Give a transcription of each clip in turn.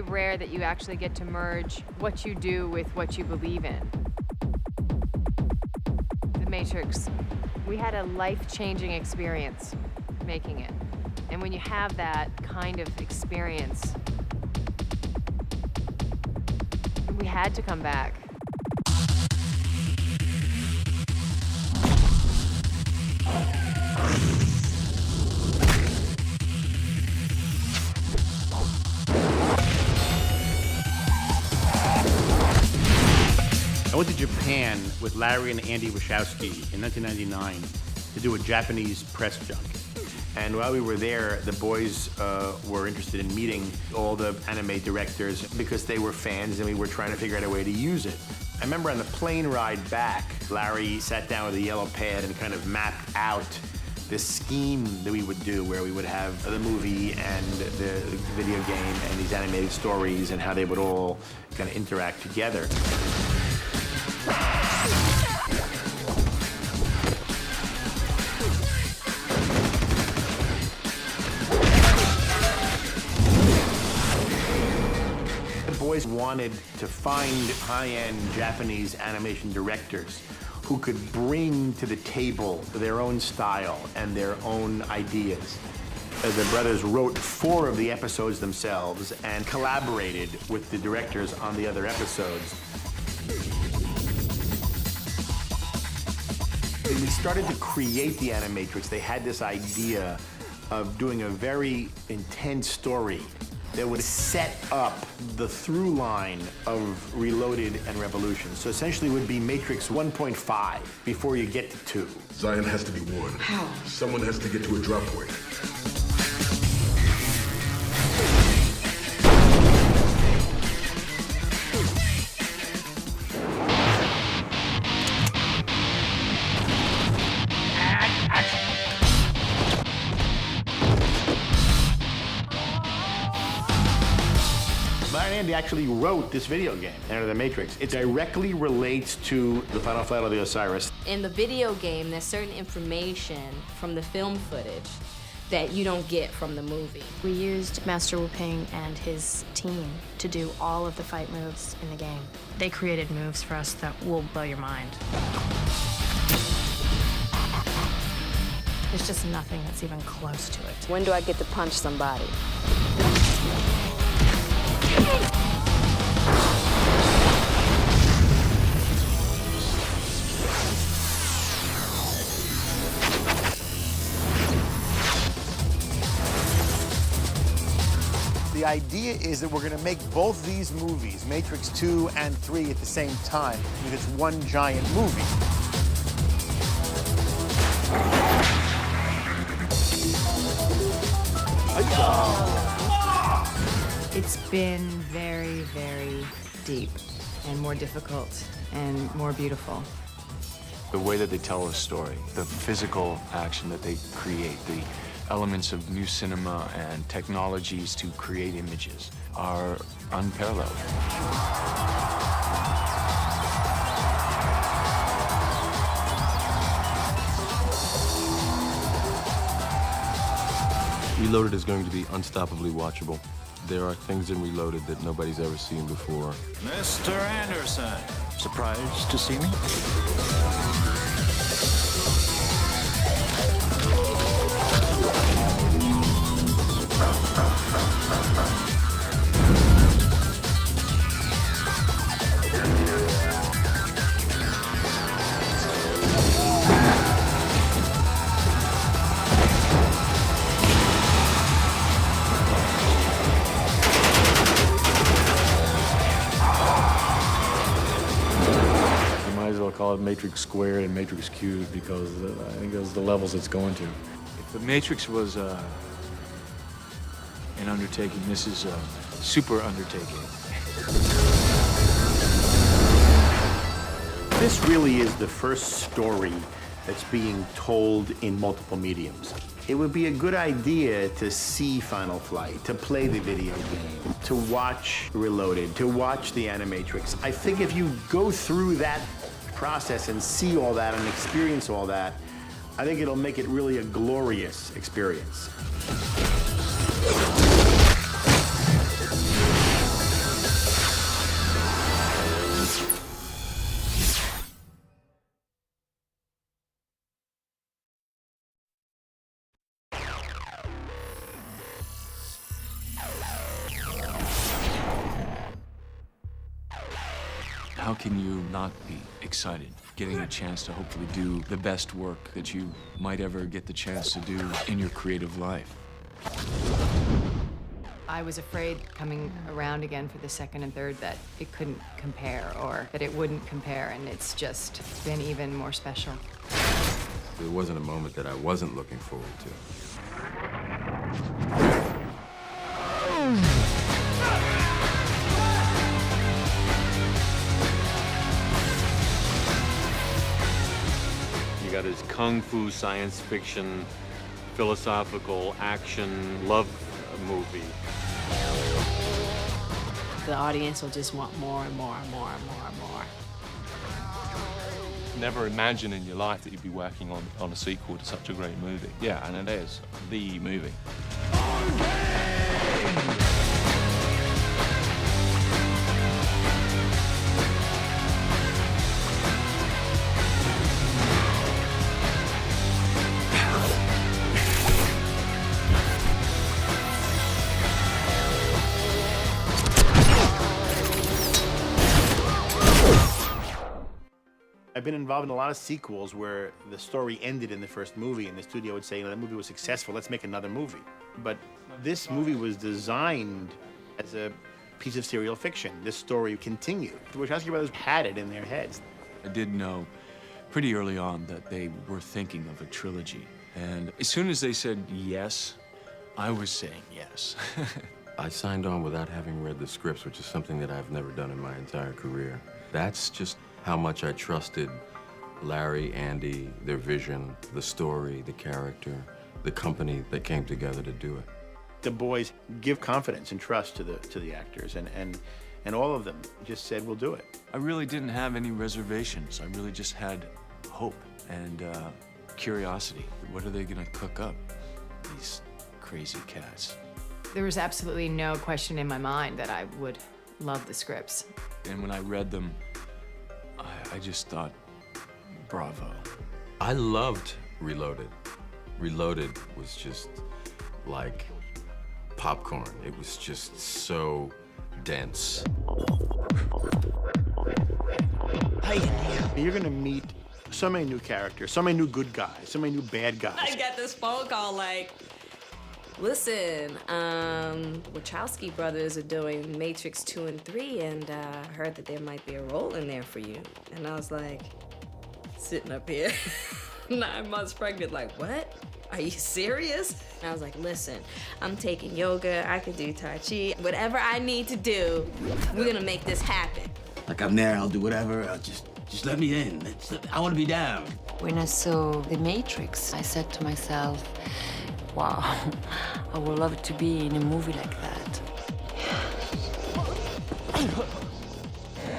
rare that you actually get to merge what you do with what you believe in. The Matrix, we had a life-changing experience making it. And when you have that kind of experience, we had to come back. I went to Japan with Larry and Andy Wachowski in 1999 to do a Japanese press junket. And while we were there, the boys were interested in meeting all the anime directors because they were fans and we were trying to figure out a way to use it. I remember on the plane ride back, Larry sat down with a yellow pad and kind of mapped out this scheme that we would do where we would have the movie and the video game and these animated stories and how they would all kind of interact together. Boys wanted to find high-end Japanese animation directors who could bring to the table their own style and their own ideas. The brothers wrote 4 of the episodes themselves and collaborated with the directors on the other episodes. When we started to create the Animatrix, they had this idea of doing a very intense story that would set up the through line of Reloaded and Revolution. So essentially it would be Matrix 1.5 before you get to 2. Zion has to be one. How? Someone has to get to a drop point. Andy actually wrote this video game, Enter the Matrix. It directly relates to the Final Flight of the Osiris. In the video game, there's certain information from the film footage that you don't get from the movie. We used Master Wu Ping and his team to do all of the fight moves in the game. They created moves for us that will blow your mind. There's just nothing that's even close to it. When do I get to punch somebody? The idea is that we're going to make both these movies, Matrix 2 and 3, at the same time, because it's one giant movie. It's been very, very deep and more difficult and more beautiful. The way that they tell a story, the physical action that they create, the elements of new cinema and technologies to create images are unparalleled. Reloaded is going to be unstoppably watchable. There are things in Reloaded that nobody's ever seen before. Mr. Anderson, surprised to see me? Call it Matrix Squared and Matrix Cubed because I think those are the levels it's going to. If the Matrix was an undertaking, this is a super undertaking. This really is the first story that's being told in multiple mediums. It would be a good idea to see Final Flight, to play the video game, to watch Reloaded, to watch the Animatrix. I think if you go through that process and see all that and experience all that, I think it'll make it really a glorious experience. How can you not be excited getting a chance to hopefully do the best work that you might ever get the chance to do in your creative life? I was afraid coming around again for the second and third that it couldn't compare or that it wouldn't compare, and it's just been even more special. There wasn't a moment that I wasn't looking forward to. You got his kung fu, science fiction, philosophical, action, love movie. The audience will just want more and more and more and more and more. Never imagine in your life that you'd be working on a sequel to such a great movie. Yeah, and it is the movie. I've been involved in a lot of sequels where the story ended in the first movie, and the studio would say, that movie was successful, let's make another movie. But this movie was designed as a piece of serial fiction. This story continued. The Wachowski brothers had it in their heads. I did know pretty early on that they were thinking of a trilogy. And as soon as they said yes, I was saying yes. I signed on without having read the scripts, which is something that I've never done in my entire career. That's just how much I trusted Larry, Andy, their vision, the story, the character, the company that came together to do it. The boys give confidence and trust to the actors, and all of them just said, we'll do it. I really didn't have any reservations. I really just had hope and curiosity. What are they gonna cook up, these crazy cats? There was absolutely no question in my mind that I would love the scripts. And when I read them, I just thought, bravo. I loved Reloaded. Reloaded was just like popcorn. It was just so dense. You're gonna meet so many new characters, so many new good guys, so many new bad guys. I got this phone call like, listen, Wachowski brothers are doing Matrix 2 and 3, and I heard that there might be a role in there for you. And I was like, sitting up here, 9 months pregnant, like, what? Are you serious? And I was like, listen, I'm taking yoga, I can do Tai Chi, whatever I need to do, we're gonna make this happen. Like, I'm there, I'll do whatever, just let me in. I wanna be down. When I saw The Matrix, I said to myself, wow, I would love to be in a movie like that.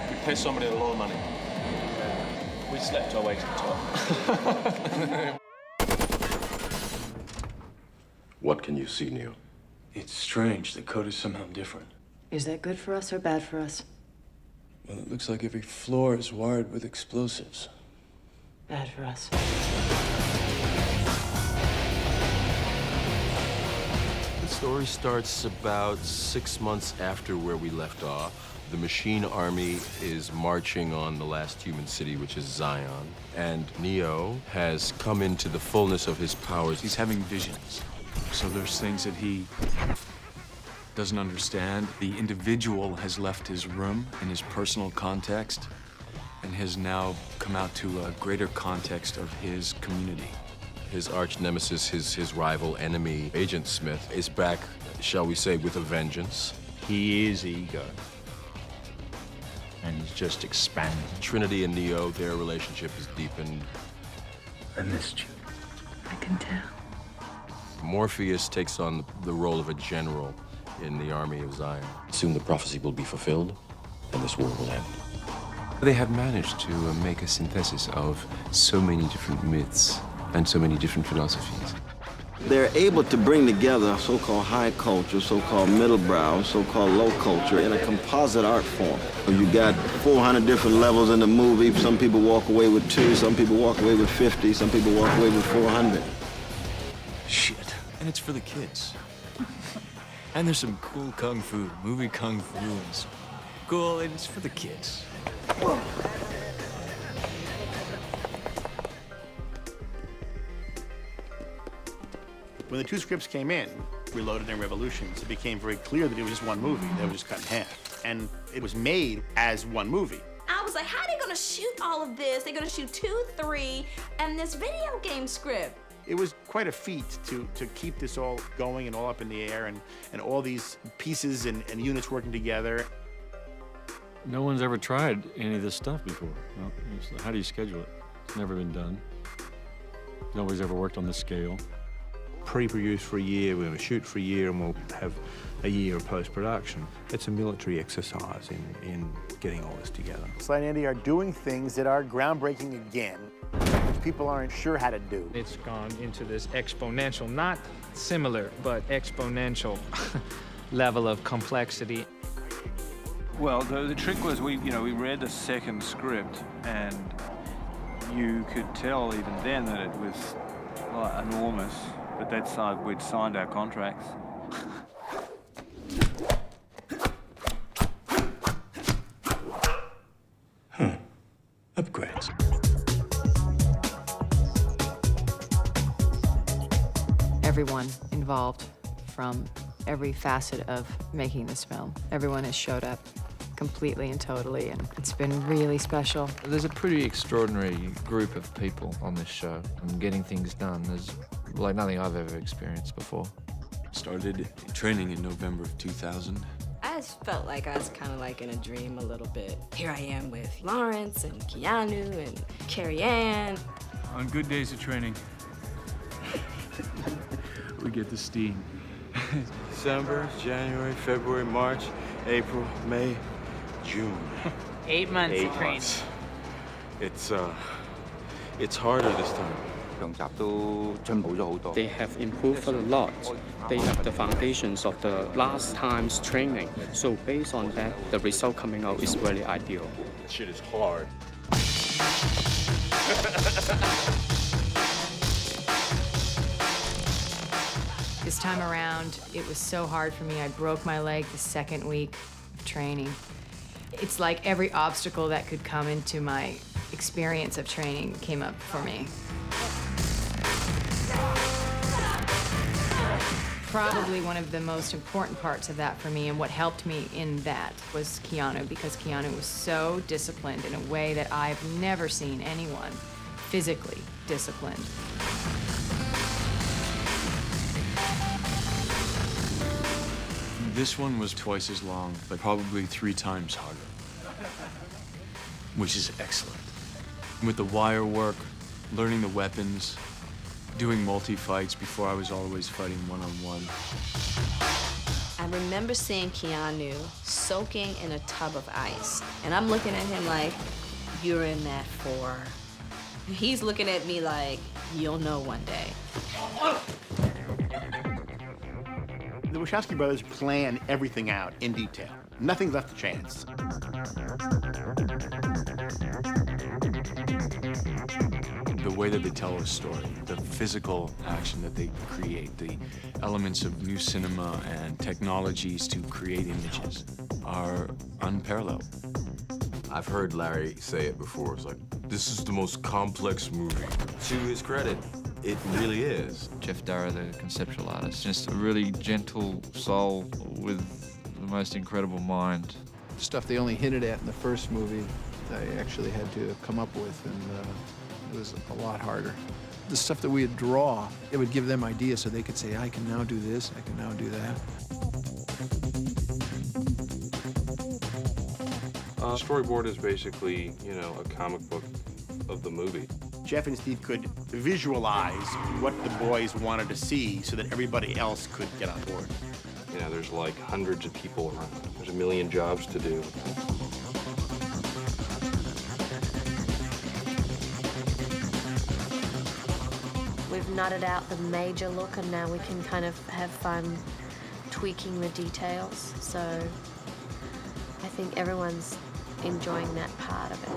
We pay somebody a lot of money. We slept our way to the top. What can you see, Neo? It's strange. The code is somehow different. Is that good for us or bad for us? Well, it looks like every floor is wired with explosives. Bad for us. The story starts about 6 months after where we left off. The Machine Army is marching on the last human city, which is Zion. And Neo has come into the fullness of his powers. He's having visions. So there's things that he doesn't understand. The individual has left his room in his personal context and has now come out to a greater context of his community. His arch nemesis, his rival enemy, Agent Smith, is back, shall we say, with a vengeance. He is ego. And he's just expanding. Trinity and Neo, their relationship is deepened. I missed you. I can tell. Morpheus takes on the role of a general in the army of Zion. Soon the prophecy will be fulfilled, and this war will end. They have managed to make a synthesis of so many different myths and so many different philosophies. They're able to bring together so-called high culture, so-called middle brow, so-called low culture in a composite art form. You got 400 different levels in the movie. Some people walk away with 2, some people walk away with 50, some people walk away with 400. Shit. And it's for the kids. And there's some cool kung fu, movie kung fu, and cool, and it's for the kids. When the two scripts came in, Reloaded and Revolutions, it became very clear that it was just one movie. They were just cut in half. And it was made as one movie. I was like, how are they gonna shoot all of this? They're gonna shoot 2, 3, and this video game script. It was quite a feat to keep this all going and all up in the air and all these pieces and units working together. No one's ever tried any of this stuff before. No, how do you schedule it? It's never been done. Nobody's ever worked on this scale. Pre-produce for a year, we're going to shoot for a year, and we'll have a year of post-production. It's a military exercise in getting all this together. Sly and Andy are doing things that are groundbreaking again, which people aren't sure how to do. It's gone into this exponential, not similar, but exponential level of complexity. Well, the trick was we read the second script, and you could tell even then that it was enormous. But that's we'd signed our contracts. Upgrades. Everyone involved from every facet of making this film. Everyone has showed up completely and totally, and it's been really special. There's a pretty extraordinary group of people on this show, and getting things done is like nothing I've ever experienced before. Started training in November of 2000. I just felt like I was kind of like in a dream a little bit. Here I am with Lawrence and Keanu and Carrie Ann. On good days of training, we get the steam. December, January, February, March, April, May, June. 8 months of training. It's harder this time. They have improved a lot. They have the foundations of the last time's training. So based on that, the result coming out is really ideal. That shit is hard. This time around, it was so hard for me. I broke my leg the second week of training. It's like every obstacle that could come into my experience of training came up for me. Probably one of the most important parts of that for me, and what helped me in that, was Keanu, because Keanu was so disciplined in a way that I've never seen anyone physically disciplined. This one was twice as long, but probably 3 times harder, which is excellent. With the wire work, learning the weapons, doing multi-fights before I was always fighting one-on-one. I remember seeing Keanu soaking in a tub of ice, and I'm looking at him like, you're in that for... He's looking at me like, you'll know one day. The Wachowski brothers plan everything out in detail. Nothing left to chance. The way that they tell a story, the physical action that they create, the elements of new cinema and technologies to create images are unparalleled. I've heard Larry say it before. It's like, this is the most complex movie. To his credit, it really is. Jeff Darrow, the conceptual artist, just a really gentle soul with the most incredible mind. Stuff they only hinted at in the first movie, I actually had to come up with, and it was a lot harder. The stuff that we would draw, it would give them ideas so they could say, I can now do this, I can now do that. Storyboard is basically, a comic book of the movie. Jeff and Steve could visualize what the boys wanted to see so that everybody else could get on board. There's like hundreds of people around. There's a million jobs to do. We've nutted out the major look, and now we can kind of have fun tweaking the details. So I think everyone's enjoying that part of it.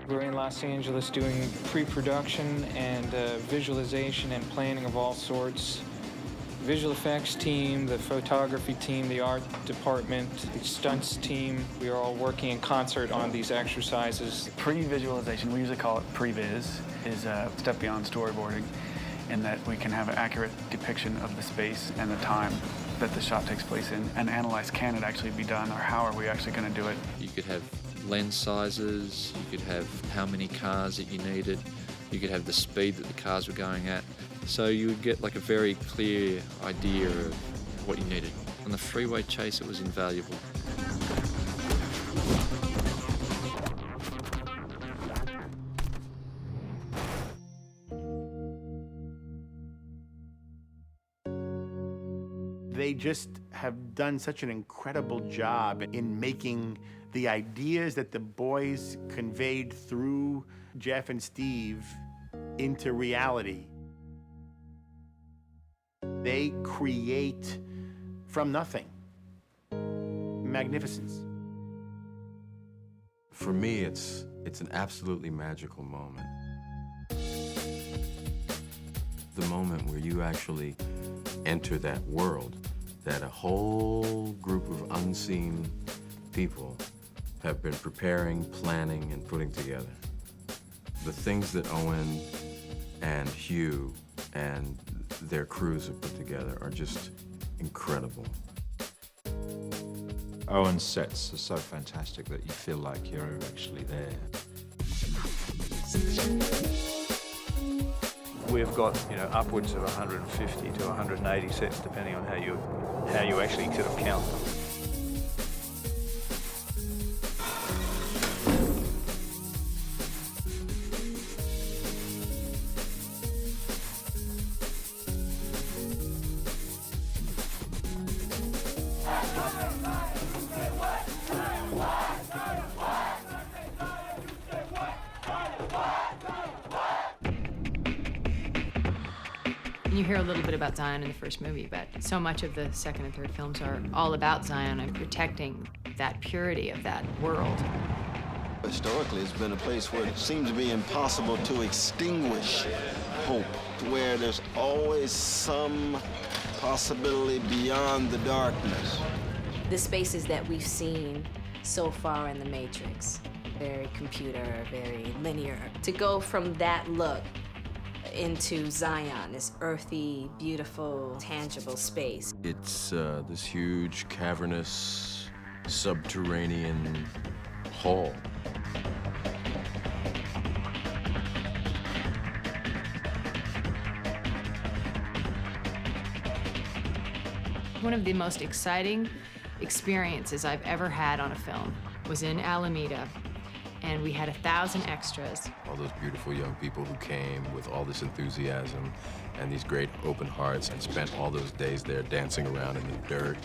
We're in Los Angeles doing pre-production and visualization and planning of all sorts. visual effects team, the photography team, the art department, the stunts team. We are all working in concert on these exercises. Pre-visualization, we usually call it pre-viz, is a step beyond storyboarding in that we can have an accurate depiction of the space and the time that the shot takes place in and analyze, can it actually be done, or how are we actually going to do it? You could have lens sizes, you could have how many cars that you needed, you could have the speed that the cars were going at. So you would get like a very clear idea of what you needed. On the freeway chase, it was invaluable. They just have done such an incredible job in making the ideas that the boys conveyed through Jeff and Steve into reality. They create from nothing. Magnificence. For me, it's an absolutely magical moment. The moment where you actually enter that world that a whole group of unseen people have been preparing, planning, and putting together. The things that Owen and Hugh and their crews have put together are just incredible. Owen's sets are so fantastic that you feel like you're actually there. We've got, upwards of 150 to 180 sets, depending on how you actually sort of count them. You hear a little bit about Zion in the first movie, but so much of the second and third films are all about Zion and protecting that purity of that world. Historically, it's been a place where it seems to be impossible to extinguish hope, where there's always some possibility beyond the darkness. The spaces that we've seen so far in The Matrix, very computer, very linear. To go from that look into Zion, this earthy, beautiful, tangible space. It's this huge, cavernous, subterranean hall. One of the most exciting experiences I've ever had on a film was in Alameda, and we had 1,000 extras. All those beautiful young people who came with all this enthusiasm and these great open hearts and spent all those days there dancing around in the dirt.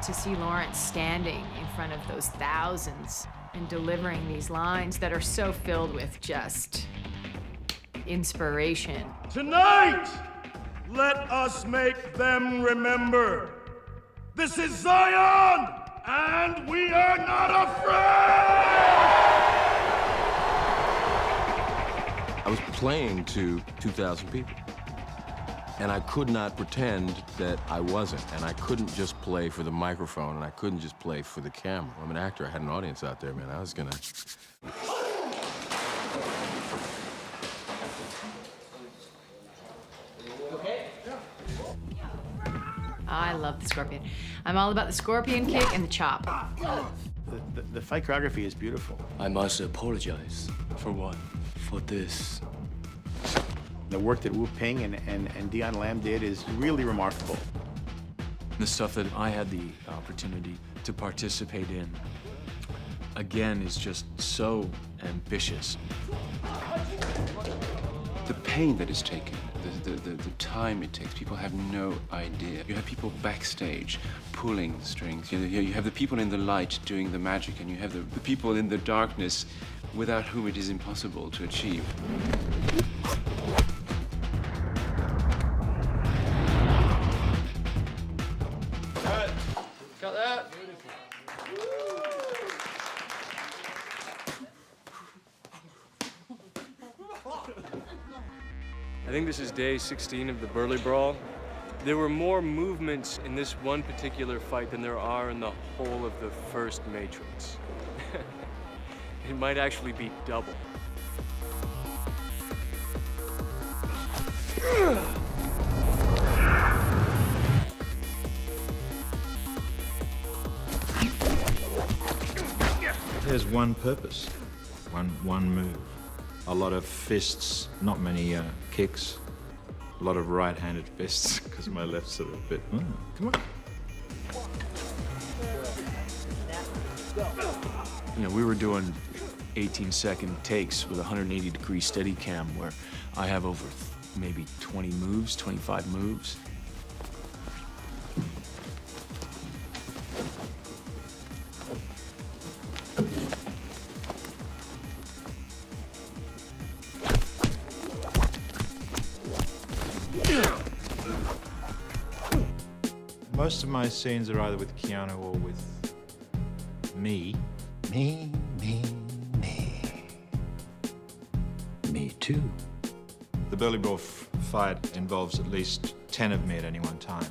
To see Lawrence standing in front of those thousands and delivering these lines that are so filled with just inspiration. Tonight, let us make them remember. This is Zion, and we are not afraid! I was playing to 2,000 people. And I could not pretend that I wasn't. And I couldn't just play for the microphone, and I couldn't just play for the camera. I'm an actor. I had an audience out there, man. I was gonna... I love the scorpion. I'm all about the scorpion kick and the chop. The fight choreography is beautiful. I must apologize. For what? For this. The work that Wu Ping and Dion Lam did is really remarkable. The stuff that I had the opportunity to participate in, again, is just so ambitious. The pain that is taken, the time it takes, people have no idea. You have people backstage pulling strings. You have the people in the light doing the magic, and you have the people in the darkness without whom it is impossible to achieve. Got that? think this is day 16 of the Burley Brawl. There were more movements in this one particular fight than there are in the whole of the first Matrix. It might actually be double. It has one purpose, one move. A lot of fists, not many kicks. A lot of right-handed fists, because my left's sort of a bit, come on. You know, we were doing 18-second takes with 180-degree steady cam where I have over maybe 20 moves, 25 moves. Most of my scenes are either with Keanu or with me. Me. Me too. The Burley Brawl fight involves at least 10 of me at any one time.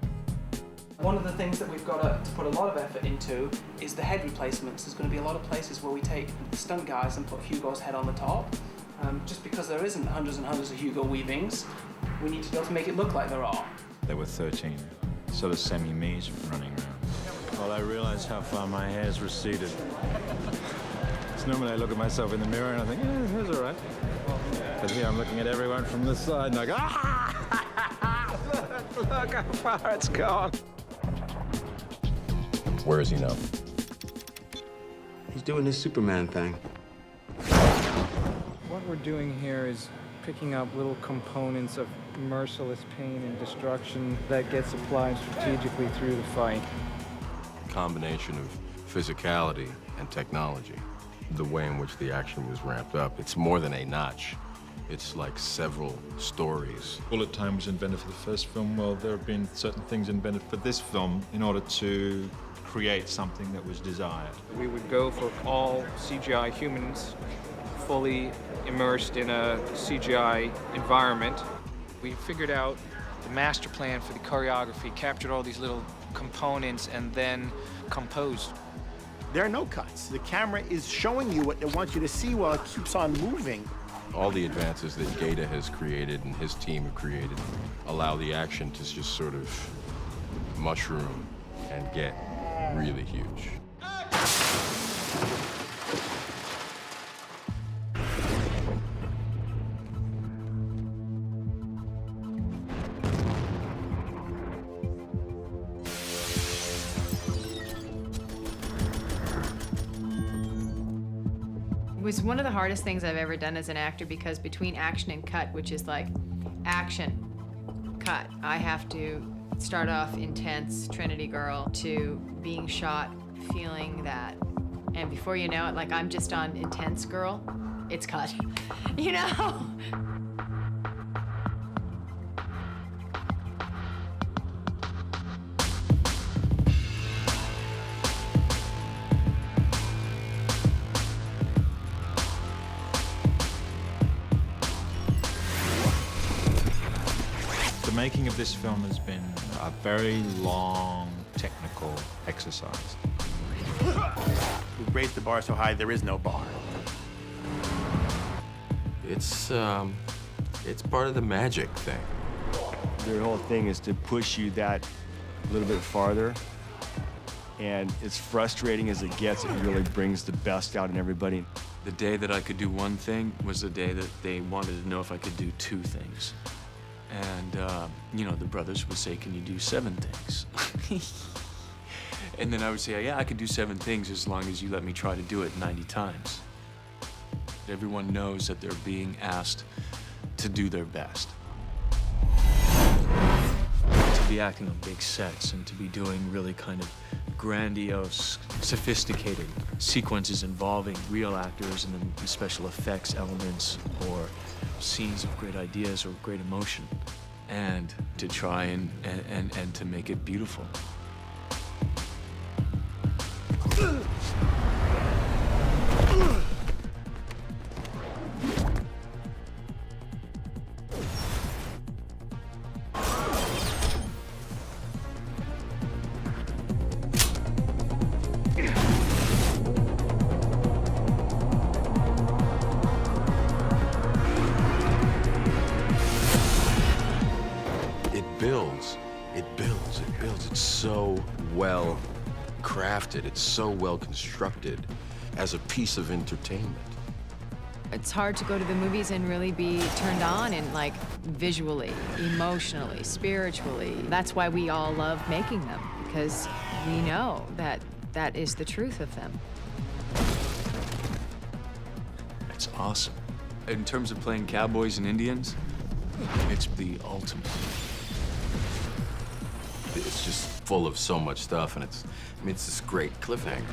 One of the things that we've got to put a lot of effort into is the head replacements. There's going to be a lot of places where we take the stunt guys and put Hugo's head on the top. Just because there isn't hundreds and hundreds of Hugo weavings, we need to be able to make it look like there are. There were 13 sort of semi-me's running around. Well, I realized how far my hair's receded. So normally I look at myself in the mirror and I think, yeah, hair's all right. But here I'm looking at everyone from the side and I go, ah! Look how far it's gone. Where is he now? He's doing his Superman thing. What we're doing here is picking up little components of merciless pain and destruction that gets applied strategically through the fight. Combination of physicality and technology. The way in which the action was ramped up, it's more than a notch. It's like several stories. Bullet time was invented for the first film. Well, there have been certain things invented for this film in order to create something that was desired. We would go for all CGI humans fully immersed in a CGI environment. We figured out the master plan for the choreography, captured all these little components, and then composed. There are no cuts. The camera is showing you what it wants you to see while it keeps on moving. All the advances that Gaeta has created and his team have created allow the action to just sort of mushroom and get really huge. It was one of the hardest things I've ever done as an actor because between action and cut, which is like action, cut, I have to start off intense Trinity girl to being shot feeling that. And before you know it, like I'm just on intense girl, it's cut, you know? The making of this film has been a very long technical exercise. We've raised the bar so high there is no bar. It's part of the magic thing. Their whole thing is to push you that little bit farther. And as frustrating as it gets, it really brings the best out in everybody. The day that I could do one thing was the day that they wanted to know if I could do two things. And, you know, the brothers would say, can you do 7 things? And then I would say, yeah, I could do 7 things as long as you let me try to do it 90 times. Everyone knows that they're being asked to do their best. To be acting on big sets and to be doing really kind of grandiose, sophisticated sequences involving real actors and then special effects elements or scenes of great ideas or great emotion, and to try and to make it beautiful. well crafted. It's so well constructed as a piece of entertainment. It's hard to go to the movies and really be turned on and like visually, emotionally, spiritually. That's why we all love making them, because we know that that is the truth of them. It's awesome. In terms of playing cowboys and Indians, it's the ultimate. It's just full of so much stuff, and it's this great cliffhanger.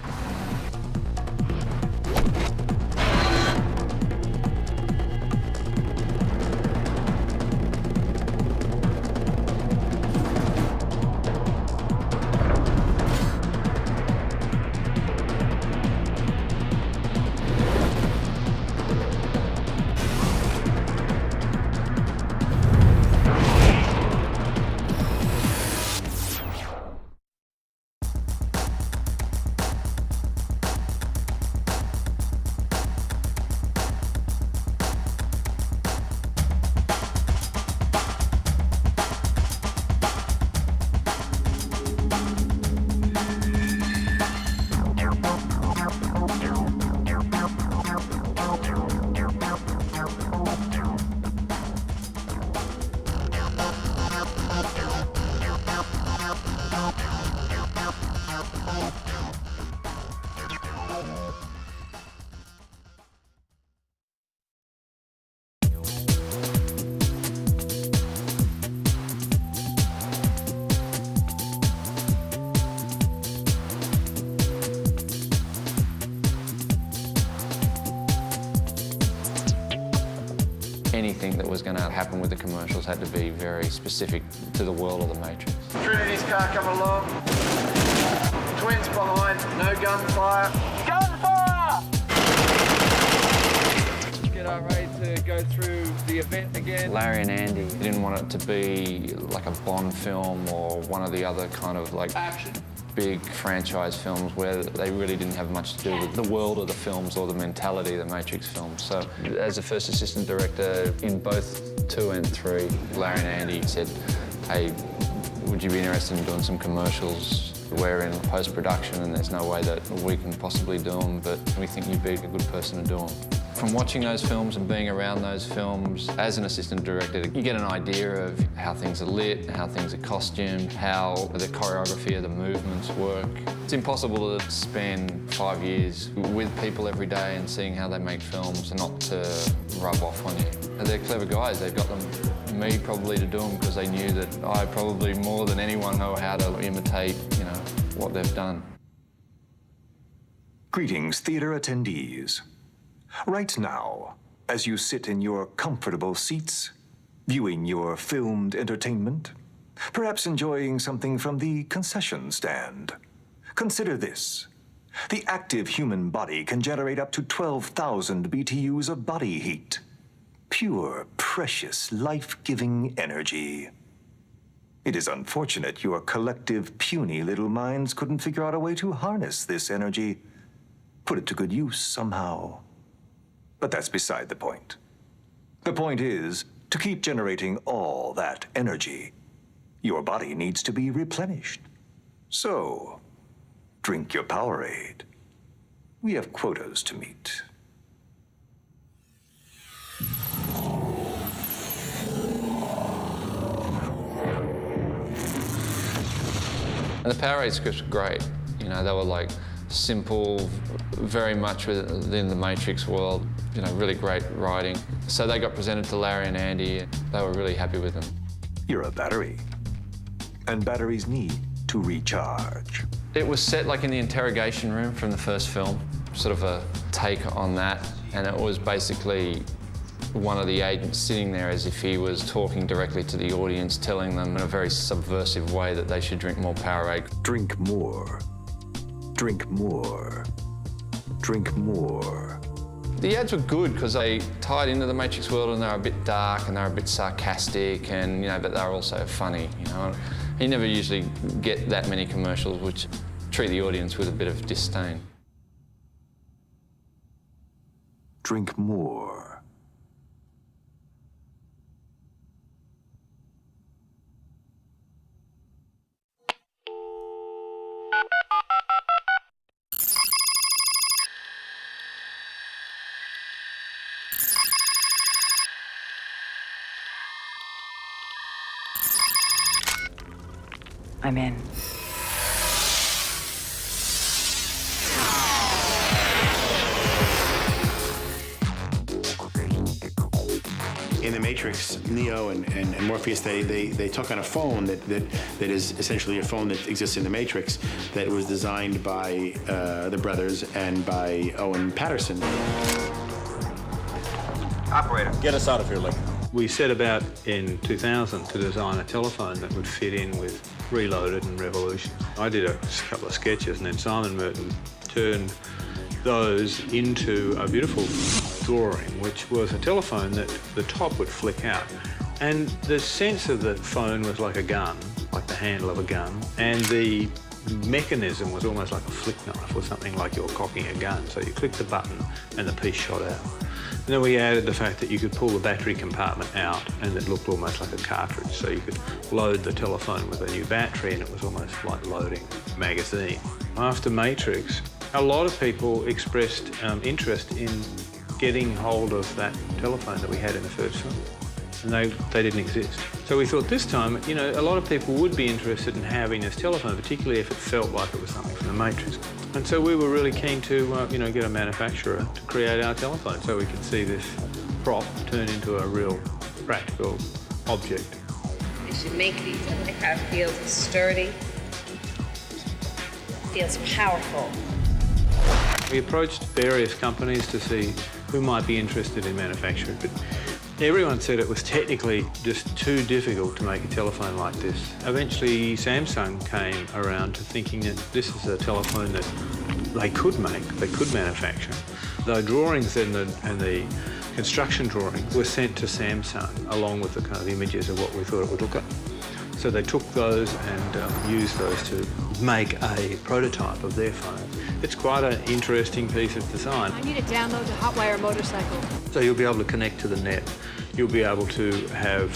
Anything that was going to happen with the commercials had to be very specific to the world of the Matrix. Trinity's car coming along. Twins behind, no gunfire. Gunfire! Get our ready to go through the event again. Larry and Andy didn't want it to be like a Bond film or one of the other kind of like action big franchise films where they really didn't have much to do with the world of the films or the mentality of the Matrix films. So as a first assistant director in both 2 and 3, Larry and Andy said, hey, would you be interested in doing some commercials? We're in post-production and there's no way that we can possibly do them, but we think you'd be a good person to do them. From watching those films and being around those films, as an assistant director, you get an idea of how things are lit, how things are costumed, how the choreography of the movements work. It's impossible to spend 5 years with people every day and seeing how they make films and not to rub off on you. They're clever guys. They've got me probably to do them because they knew that I probably more than anyone know how to imitate, what they've done. Greetings, theater attendees. Right now, as you sit in your comfortable seats, viewing your filmed entertainment, perhaps enjoying something from the concession stand, consider this. The active human body can generate up to 12,000 BTUs of body heat. Pure, precious, life-giving energy. It is unfortunate your collective, puny little minds couldn't figure out a way to harness this energy, put it to good use somehow. But that's beside the point. The point is, to keep generating all that energy, your body needs to be replenished. So, drink your Powerade. We have quotas to meet. And the Powerade scripts were great. They were like simple, very much within the Matrix world, really great writing. So they got presented to Larry and Andy, and they were really happy with them. You're a battery, and batteries need to recharge. It was set like in the interrogation room from the first film, sort of a take on that, and it was basically one of the agents sitting there as if he was talking directly to the audience, telling them in a very subversive way that they should drink more Powerade. Drink more. Drink more. Drink more. The ads were good because they tied into the Matrix world and they were a bit dark and they were a bit sarcastic and, but they were also funny, You never usually get that many commercials which treat the audience with a bit of disdain. Drink more. I'm in. In the Matrix, Neo and Morpheus, they took on a phone that is essentially a phone that exists in the Matrix that was designed by the brothers and by Owen Patterson. Operator, get us out of here, Link. We set about in 2000 to design a telephone that would fit in with Reloaded and Revolution. I did a couple of sketches, and then Simon Merton turned those into a beautiful drawing, which was a telephone that the top would flick out. And the sense of the phone was like a gun, like the handle of a gun, and the mechanism was almost like a flick knife or something like you're cocking a gun. So you click the button and the piece shot out. And then we added the fact that you could pull the battery compartment out and it looked almost like a cartridge. So you could load the telephone with a new battery and it was almost like loading a magazine. After Matrix, a lot of people expressed interest in getting hold of that telephone that we had in the first film. And they didn't exist. So we thought this time, you know, a lot of people would be interested in having this telephone, particularly if it felt like it was something from the Matrix. And so we were really keen to, you know, get a manufacturer to create our telephone so we could see this prop turn into a real practical object. They should make these, and the car feels sturdy, feels powerful. We approached various companies to see who might be interested in manufacturing, but everyone said it was technically just too difficult to make a telephone like this. Eventually, Samsung came around to thinking that this is a telephone that they could make, they could manufacture. The drawings and the construction drawings were sent to Samsung along with the kind of images of what we thought it would look like. So they took those and used those to make a prototype of their phone. It's quite an interesting piece of design. I need to download the Hotwire motorcycle. So you'll be able to connect to the net. You'll be able to have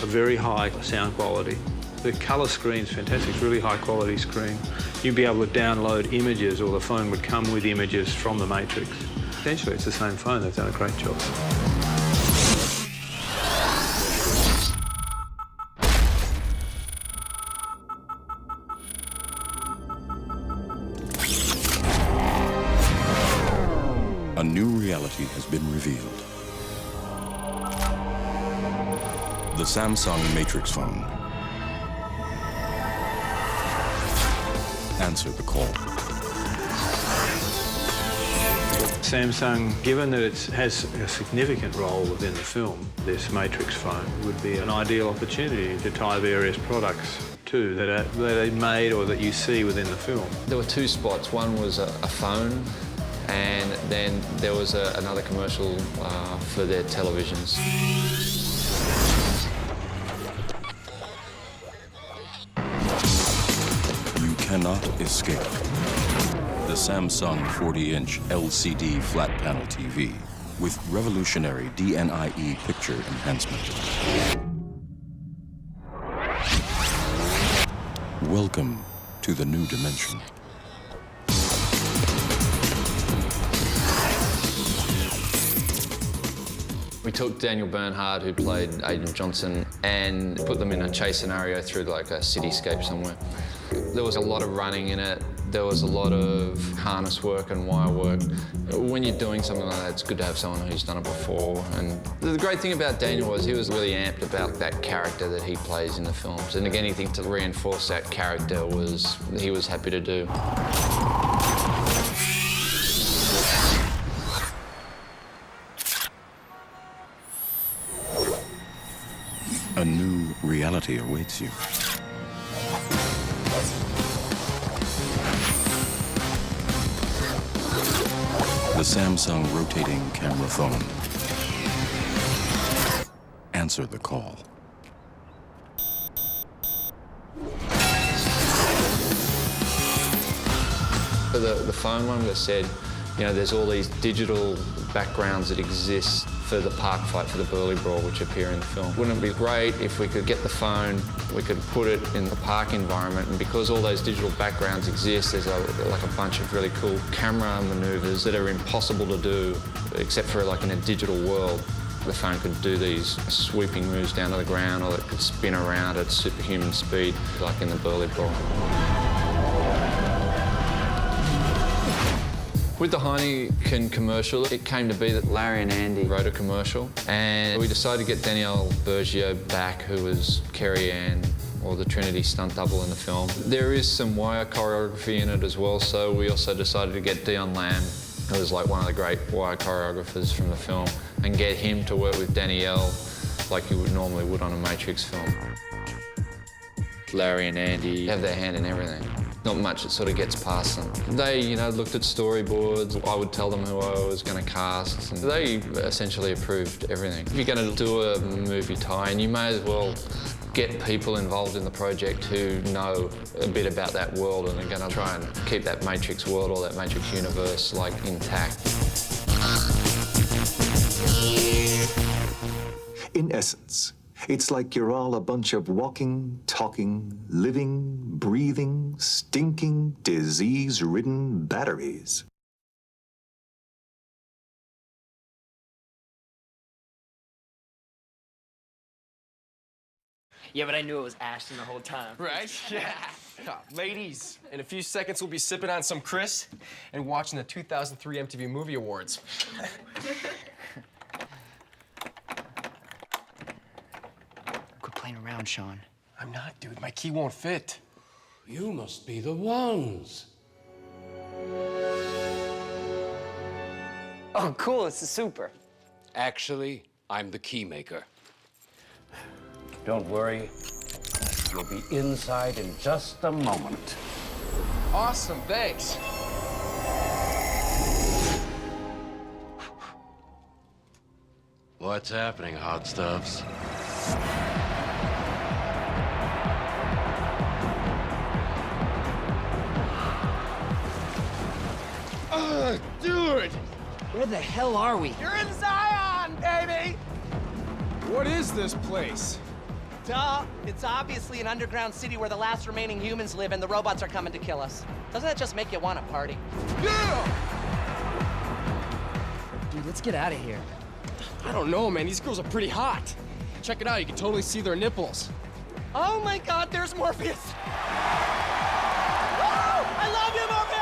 a very high sound quality. The colour screen's fantastic, it's a really high quality screen. You'll be able to download images, or the phone would come with images from the Matrix. Essentially, it's the same phone. They've done a great job. A new reality has been revealed. The Samsung Matrix phone. Answer the call. Samsung, given that it has a significant role within the film, this Matrix phone would be an ideal opportunity to tie various products to that are made or that you see within the film. There were two spots. One was a phone, and then there was another commercial for their televisions. You cannot escape. The Samsung 40-inch LCD flat panel TV with revolutionary DNIE picture enhancement. Welcome to the new dimension. We took Daniel Bernhardt, who played Agent Johnson, and put them in a chase scenario through like a cityscape somewhere. There was a lot of running in it. There was a lot of harness work and wire work. When you're doing something like that, it's good to have someone who's done it before. And the great thing about Daniel was he was really amped about that character that he plays in the films. And again, anything to reinforce that character he was happy to do. A new reality awaits you. The Samsung rotating camera phone. Answer the call. For the phone one, they said, You know, there's all these digital backgrounds that exist for the park fight, for the Burley Brawl, which appear in the film. Wouldn't it be great if we could get the phone, we could put it in the park environment, and because all those digital backgrounds exist, there's like a bunch of really cool camera maneuvers that are impossible to do, except for like in a digital world. The phone could do these sweeping moves down to the ground, or it could spin around at superhuman speed, like in the Burley Brawl. With the Heineken commercial, it came to be that Larry and Andy wrote a commercial, and we decided to get Danielle Bergio back, who was Carrie Ann, or the Trinity stunt double in the film. There is some wire choreography in it as well, so we also decided to get Dion Lamb, who was like one of the great wire choreographers from the film, and get him to work with Danielle like you normally would on a Matrix film. Larry and Andy have their hand in everything. Not much that sort of gets past them. They, you know, looked at storyboards. I would tell them who I was going to cast, and they essentially approved everything. If you're going to do a movie tie-in, you may as well get people involved in the project who know a bit about that world and are going to try and keep that Matrix world or that Matrix universe, like, intact. In essence, it's like you're all a bunch of walking, talking, living, breathing, stinking, disease-ridden batteries. Yeah, but I knew it was Ashton the whole time. Right? Yeah. Ladies, in a few seconds we'll be sipping on some Chris and watching the 2003 MTV Movie Awards. Quit playing around, Sean. I'm not, dude. My key won't fit. You must be the ones. Oh, cool. It's the super. Actually, I'm the key maker. Don't worry. You'll be inside in just a moment. Awesome, thanks. What's happening, hot stuffs? Dude! Where the hell are we? You're in Zion, baby! What is this place? Duh! It's obviously an underground city where the last remaining humans live and the robots are coming to kill us. Doesn't that just make you want to party? Yeah! Dude, let's get out of here. I don't know, man. These girls are pretty hot. Check it out. You can totally see their nipples. Oh my God, there's Morpheus! Woo! I love you, Morpheus!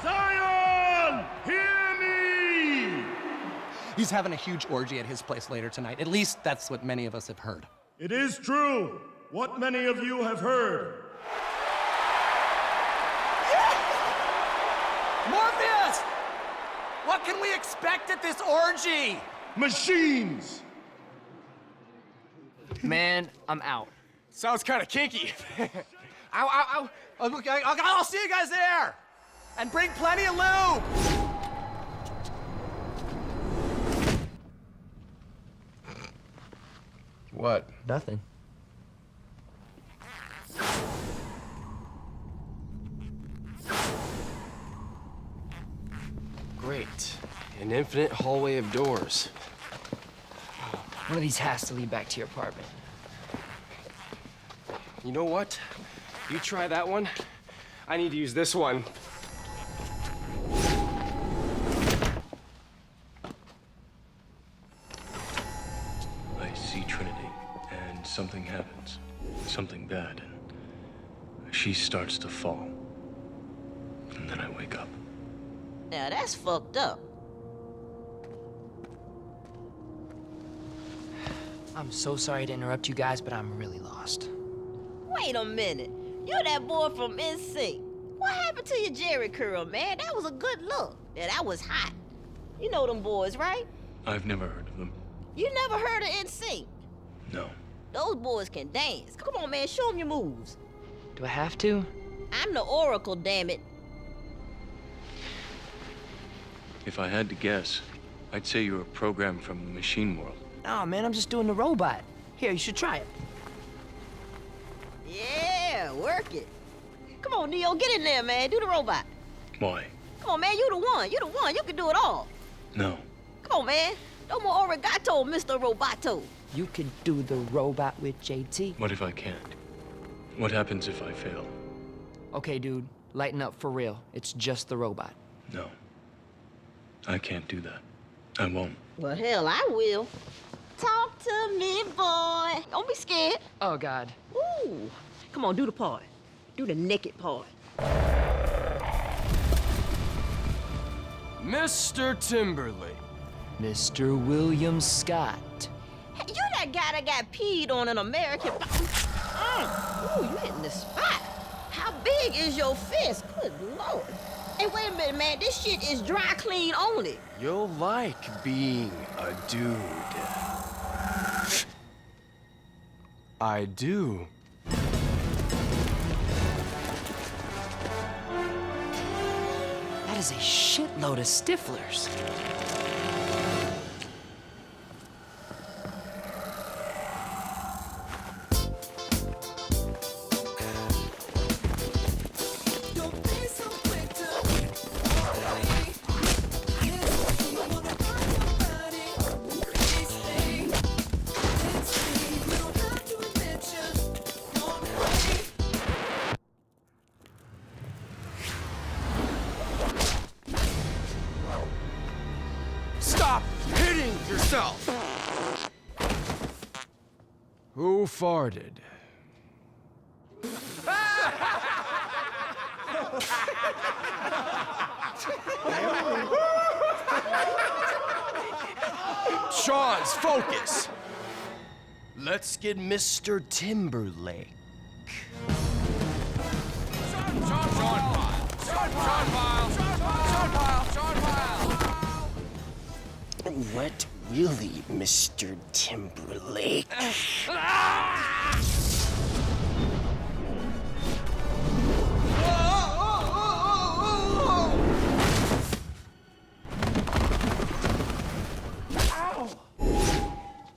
Zion! Hear me! He's having a huge orgy at his place later tonight. At least that's what many of us have heard. It is true. What many of you have heard. Morpheus! What can we expect at this orgy? Machines! Man, I'm out. Sounds kind of kinky. Ow, ow, ow. I'll see you guys there! And bring plenty of lube! What? Nothing. Great. An infinite hallway of doors. One of these has to lead back to your apartment. You know what? You try that one. I need to use this one. I see Trinity, and something happens. Something bad. And she starts to fall. And then I wake up. Now that's fucked up. I'm so sorry to interrupt you guys, but I'm really lost. Wait a minute. You're that boy from NSYNC. What happened to your Jerry curl, man? That was a good look. Yeah, that was hot. You know them boys, right? I've never heard of them. You never heard of NSYNC? No. Those boys can dance. Come on, man, show them your moves. Do I have to? I'm the Oracle, damn it. If I had to guess, I'd say you're a program from the machine world. Oh, man, I'm just doing the robot. Here, you should try it. Yeah, work it. Come on, Neo, get in there, man. Do the robot. Why? Come Come on, man, you the one. You the one. You can do it all. No. Come on, man. No more arigato, Mr. Roboto. You can do the robot with JT. What if I can't? What happens if I fail? Okay, dude, lighten up for real. It's just the robot. No. I can't do that. I won't. Well, hell, I will. Talk to me, boy. Don't be scared. Oh, God. Ooh. Come on, do the part. Do the naked part. Mr. Timberlake. Mr. William Scott. Hey, you that guy that got peed on an American... Ooh, you hitting the spot. How big is your fist? Good Lord. Hey, wait a minute, man. This shit is dry clean only. You'll like being a dude. I do. That is a shitload of stiflers. Stop hitting yourself! Who farted? Sean's focus. Let's get Mr. Timberlake. What really, Mr. Timberlake?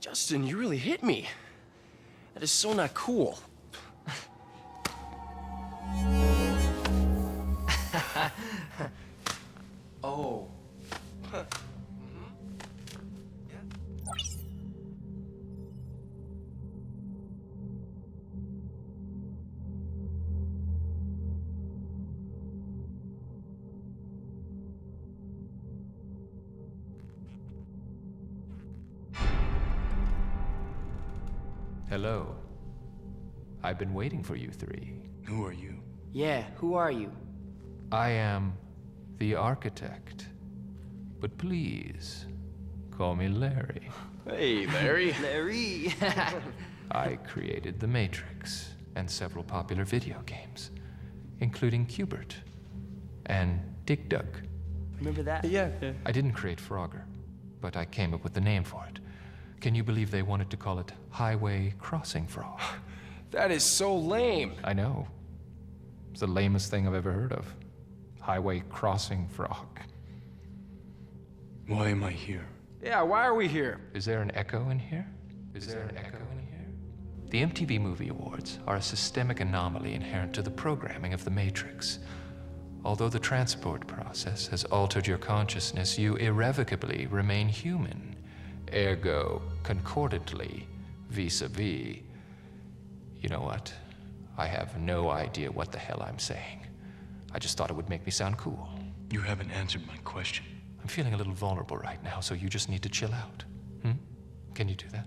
Justin, you really hit me. That is so not cool. Oh. Hello. I've been waiting for you three. Who are you? Yeah, who are you? I am the architect. But please, call me Larry. Hey, Larry. Larry. I created The Matrix and several popular video games, including Cubert and Dig Dug. Remember that? Yeah. I didn't create Frogger, but I came up with the name for it. Can you believe they wanted to call it Highway Crossing Frog? That is so lame. I know. It's the lamest thing I've ever heard of. Highway Crossing Frog. Why am I here? Yeah, why are we here? Is there an echo in here? Is there an echo in here? The MTV Movie Awards are a systemic anomaly inherent to the programming of The Matrix. Although the transport process has altered your consciousness, you irrevocably remain human. Ergo, concordantly, vis-a-vis. You know what? I have no idea what the hell I'm saying. I just thought it would make me sound cool. You haven't answered my question. I'm feeling a little vulnerable right now, so you just need to chill out. Can you do that?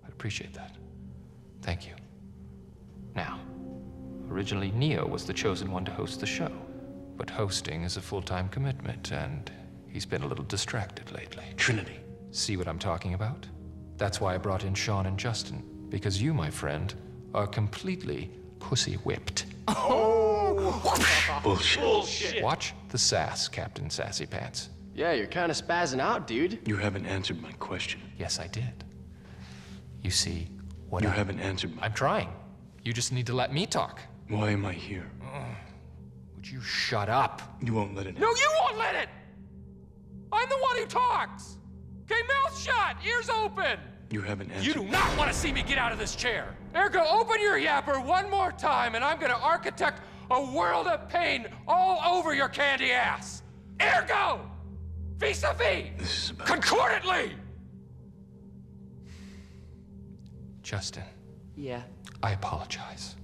I'd appreciate that. Thank you. Now, originally Neo was the chosen one to host the show, but hosting is a full-time commitment, and he's been a little distracted lately. Trinity. See what I'm talking about? That's why I brought in Sean and Justin, because you, my friend, are completely pussy-whipped. Oh! Bullshit. Watch the sass, Captain Sassy Pants. Yeah, you're kind of spazzing out, dude. You haven't answered my question. Yes, I did. You see, what You haven't answered my... I'm trying. You just need to let me talk. Why am I here? Would you shut up? You won't let it... No, you won't let it! I'm the one who talks! Okay, mouth shut, ears open! You haven't answered... You do not want to see me get out of this chair! Ergo, open your yapper one more time, and I'm gonna architect a world of pain all over your candy ass! Ergo! Vis-a-vis! Concordantly! Justin. Yeah? I apologize.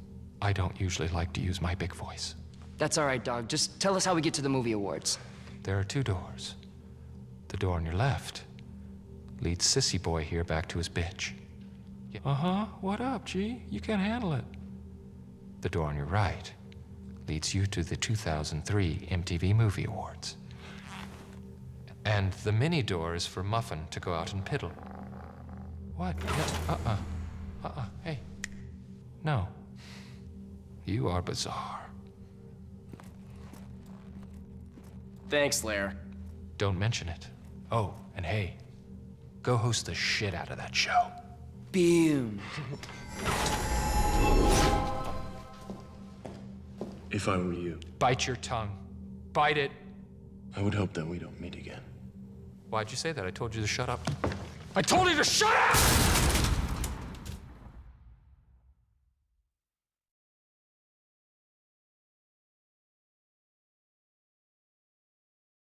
I don't usually like to use my big voice. That's all right, dog. Just tell us how we get to the movie awards. There are 2 doors. The door on your left leads Sissy Boy here back to his bitch. Uh-huh, what up, G? You can't handle it. The door on your right leads you to the 2003 MTV Movie Awards. And the mini door is for Muffin to go out and piddle. What? No, hey. No. You are bizarre. Thanks, Lair. Don't mention it. Oh, and hey, go host the shit out of that show. Boom. If I were you, Bite your tongue. Bite it. I would hope that we don't meet again. Why'd you say that? I told you to shut up. I told you to shut up!